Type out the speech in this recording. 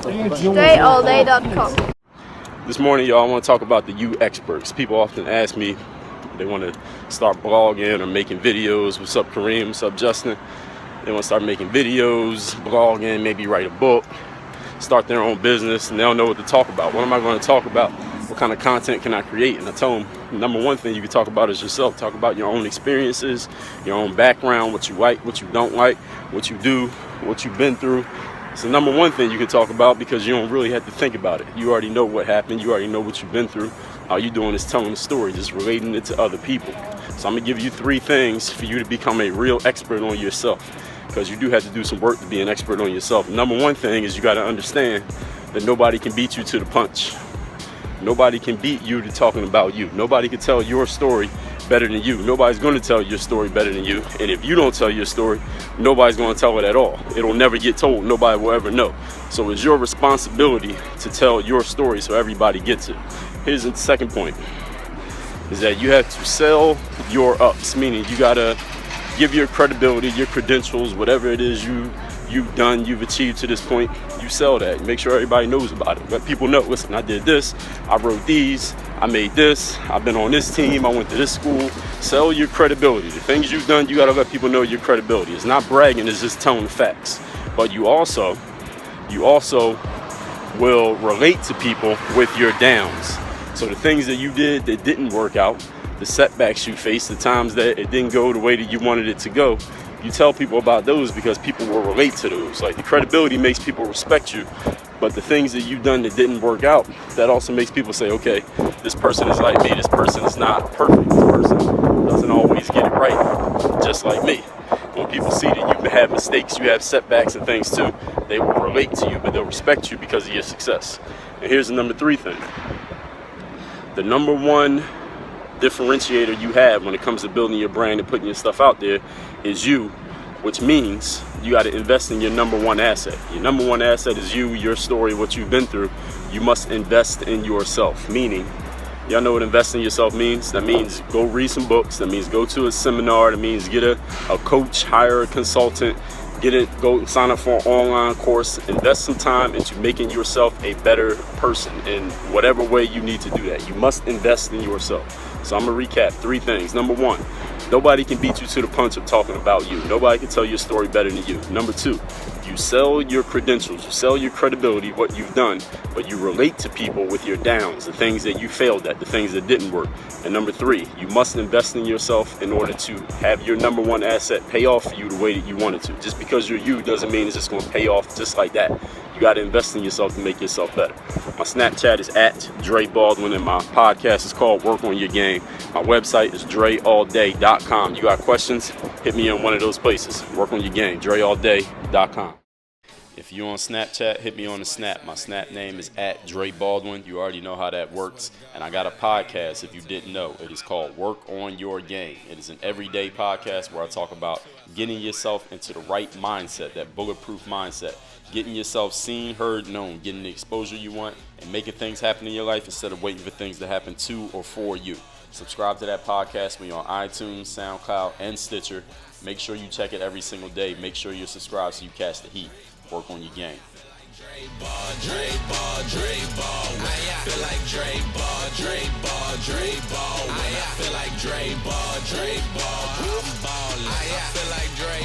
DreAllDay.com. This morning, y'all, I want to talk about the you experts. People often ask me, they want to start blogging or making videos. What's up, Kareem? What's up, Justin? They want to start making videos, blogging, maybe write a book, start their own business, and they don't know what to talk about. What am I going to talk about? What kind of content can I create? And I tell them, number one thing you can talk about is yourself. Talk about your own experiences, your own background, what you like, what you don't like, what you do, what you've been through. It's the number one thing you can talk about because you don't really have to think about it. You already know what happened. You already know what you've been through. All you're doing is telling the story, just relating it to other people. So I'm going to give you 3 things for you to become a real expert on yourself, because you do have to do some work to be an expert on yourself. Number one thing is you got to understand that nobody can beat you to the punch. Nobody can beat you to talking about you. Nobody can tell your story better than you. Nobody's going to tell your story better than you. And if you don't tell your story, nobody's going to tell it at all. It'll never get told. Nobody will ever know. So it's your responsibility to tell your story so everybody gets it. Here's the second point, is that you have to sell your ups, meaning you got to give your credibility, your credentials, whatever it is you've done, you've achieved to this point, you sell that. Make sure everybody knows about it. Let people know, listen, I did this, I wrote these, I made this, I've been on this team, I went to this school. Sell your credibility. The things you've done, you gotta let people know your credibility. It's not bragging, it's just telling the facts. But you also will relate to people with your downs. So the things that you did that didn't work out, the setbacks you faced, the times that it didn't go the way that you wanted it to go, you tell people about those because people will relate to those. Like, the credibility makes people respect you, but the things that you've done that didn't work out, that also makes people say, okay, this person is like me, this person is not perfect, this person doesn't always get it right, just like me. When people see that you have mistakes, you have setbacks and things too, they will relate to you, but they'll respect you because of your success. And here's the number 3 thing. The number one differentiator you have when it comes to building your brand and putting your stuff out there is you, which means you got to invest in your number one asset. Your number one asset is you, your story, what you've been through. You must invest in yourself, meaning, y'all know what invest in yourself means? That means go read some books. That means go to a seminar. That means get a coach, hire a consultant, go sign up for an online course. Invest some time into making yourself a better person in whatever way you need to do that. You must invest in yourself. So I'm gonna recap 3 things. Number 1, nobody can beat you to the punch of talking about you. Nobody can tell your story better than you. Number 2, you sell your credentials, you sell your credibility, what you've done, but you relate to people with your downs, the things that you failed at, the things that didn't work. And number 3, you must invest in yourself in order to have your number one asset pay off for you the way that you want it to. Just because you're you doesn't mean it's just gonna pay off just like that. You gotta invest in yourself to make yourself better. My Snapchat is at Dre Baldwin, and my podcast is called Work on Your Game. My website is DreAllDay.com. You got questions? Hit me in one of those places. Work on your game, DreAllDay.com. If you're on Snapchat, hit me on the Snap. My Snap name is at Dre Baldwin. You already know how that works. And I got a podcast, if you didn't know. It is called Work on Your Game. It is an everyday podcast where I talk about getting yourself into the right mindset, that bulletproof mindset. Getting yourself seen, heard, known, getting the exposure you want, and making things happen in your life instead of waiting for things to happen to or for you. Subscribe to that podcast. We're on iTunes, SoundCloud, and Stitcher. Make sure you check it every single day. Make sure you're subscribed so you catch the heat. Work on your game. Dre Ball, Dre Ball, Dre Ball. I feel like Dre Ball, Dre Ball, Dre Ball. I feel like Dre Ball, Dre Ball. I'm ballin'. I feel like Dre.